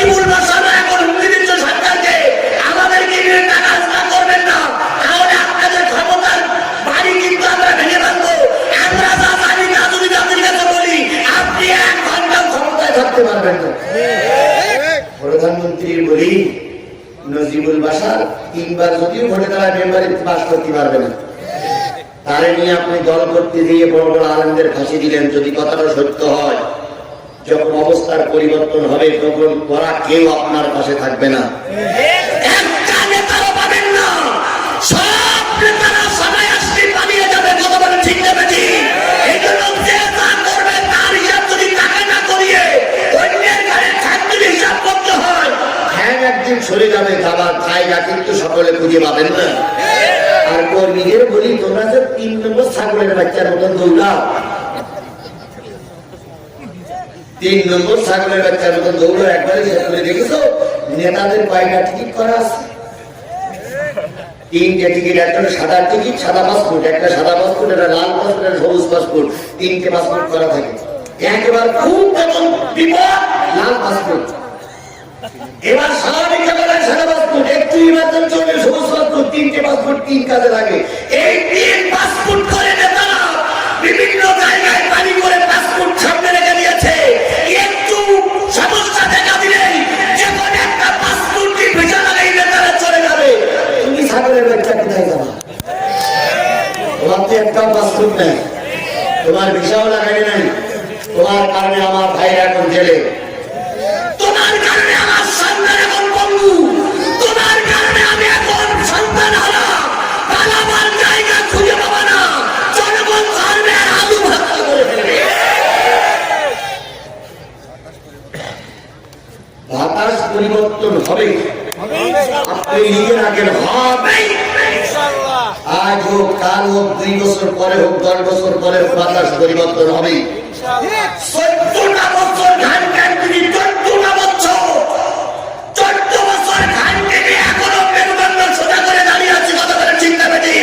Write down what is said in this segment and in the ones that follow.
নজিবুল বাসারা এখন হুমকি দিচ্ছে সরকারকে, আমাদেরকে নিয়ে টাকা আস্তা করবেন না, তাহলে আপনাদের ক্ষমতার বাড়ি কিন্তু আমরা ভেঙে ভাঙবো। আমরা যা জানি না যদি আপনাদের কাছে বলি, আপনি 1 ঘন্টা ক্ষমতায় থাকতে পারবেন না। প্রধানমন্ত্রীর বলি নজিবুল বাসার 3 বার যদিও ভোটে দাঁড়ায় মেম্বারে পাস করতে পারবে না, তারে নিয়ে আপনি দল করতে দিয়ে বড় বড় আলেমদের ফাঁসি দিলেন। যদি কথাটা সত্য হয়, যখন অবস্থার পরিবর্তন হবে তখন ওরা কেউ আপনার পাশে থাকবে না, একটা নেতাও পাবেন না, সব নেতারা সবাই আসতে পালিয়ে যাবে। কথা বলে ঠিক নেবে ঠিক। এই জন্য যে যা করবে তার হিসাব যদি তাকে না করিয়ে অন্যের ঘরে খাদ্য হিসাব করতে হয়, হ্যাঁ একদিন সরে যাবে, খাবার জায়গা কিন্তু সকলে খুঁজে পাবেন না। আর কর্মীদের বলি, তোমরা যে 3 নম্বর ছাগলের বাচ্চার মতন দৌড়াও, 3 নম্বর ছাগলের বাচ্চার মতন দৌড়ো, একবারে শেষ করে দেখেছো নেতাদের কয়টা টিকিট করা আছে? 3টে টিকিট, একটা সাদা টিকিট, সাদা পাসপোর্ট, একটা সাদা পাসপোর্ট, একটা লাল পাসপোর্ট, একটা সবুজ পাসপোর্ট, 3টে পাসপোর্ট করা থাকে। একেবারে খুব তখন বিপদ, লাল পাসপোর্ট। এবার স্বাভাবিক সাদা পাসপোর্ট, একটু ইমার্জেন্সি হলে সবুজ পাসপোর্ট, 3টে পাসপোর্ট 3 কাজে লাগে। এই 3 পাসপোর্ট করে নেতারা বিভিন্ন জায়গায় পানি করে পাসপোর্ট সামনে রেখে দিয়েছে। একটু সমস্যা দেখা দিলেই যে কোনো একটা পাসপোর্ট কি ভিসা লাগাই নেতারা চলে যাবে। তুমি ছাগলের বাচ্চা কোথায় যাবা? তোমার তো একটা পাসপোর্ট নেই, তোমার ভিসাও লাগাই নাই, তোমার কারণে আমার ভাইরা এখন জেলে, তোমার কারণে আমার সন্তান এখন বন্ধু, তোমার কারণে আমি এখন সন্তান হারা, পালাবার জায়গা খুঁজে পাবো না, জনগণ ধর্মে আলু ভর্তি করে ফেলবে। বাতাস পরিবর্তন হবে, আপনি লিখে রাখেন হবে। আজ হোক, কাল হোক, 2 বছর পরে হোক, 10 বছর পরে বাতাস পরিবর্তন হবে। 14টা বছর ধান কাটবি, 14টা বছর, 14 বছর ধান কেটে এখনো মেরুদণ্ড সোজা করে দাঁড়িয়ে আছি। কথা বলে ঠিক না বেটি?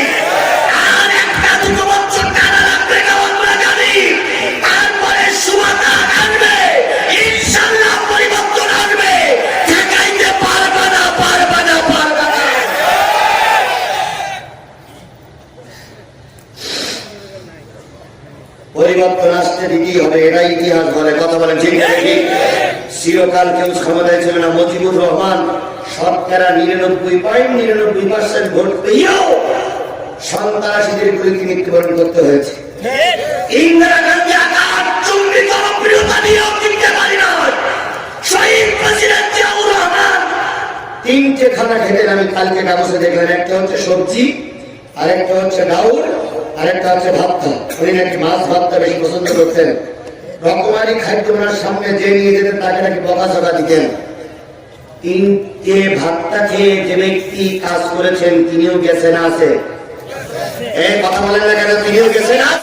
আর 1-2 বছর টানা লাগবে না, আমরা জানি। তারপরে সুমাতা আসবে, ইনশাআল্লাহ পরিবর্তন আসবে। ঠেকাইতে পারবে না, পারবে না, পারবে না। পরিবর্তন আসতে দিতেই হবে, এটাই ইতিহাস বলে। কথা বলেন ঠিক না ঠিক? চিরকাল কেউ ক্ষমতায় ছিল না। মুজিবুর রহমান শতকরা 99.99% ভোট পেয়েও সন্ত্রাসীদের গুলিতে মৃত্যুবরণ করতে হয়েছে। ইন্দিরা গান্ধী আকাশচুম্বী জনপ্রিয়তা নিয়েও টিকতে পারি না। শহীদ প্রেসিডেন্ট জিয়াউর রহমান 3টে খানা খেতেন, আমি কালকে কাগজে দেখলাম। একটা হচ্ছে সবজি, আরেকটা হচ্ছে ডাউল, আরেকটা হচ্ছে ভাতটা। উনি নাকি মাছ ভাতটা বেশি পছন্দ করতেন। রকমারি খাদ্য ওনার সামনে যে নিয়ে যেতেন তাকে নাকি বকাঝকা দিতেন। 3টে ভাতটা খেয়ে যে ব্যক্তি কাজ করেছেন তিনিও গেছেন আছে। এই কথা বলেন না কেন? তিনিও গেছেন।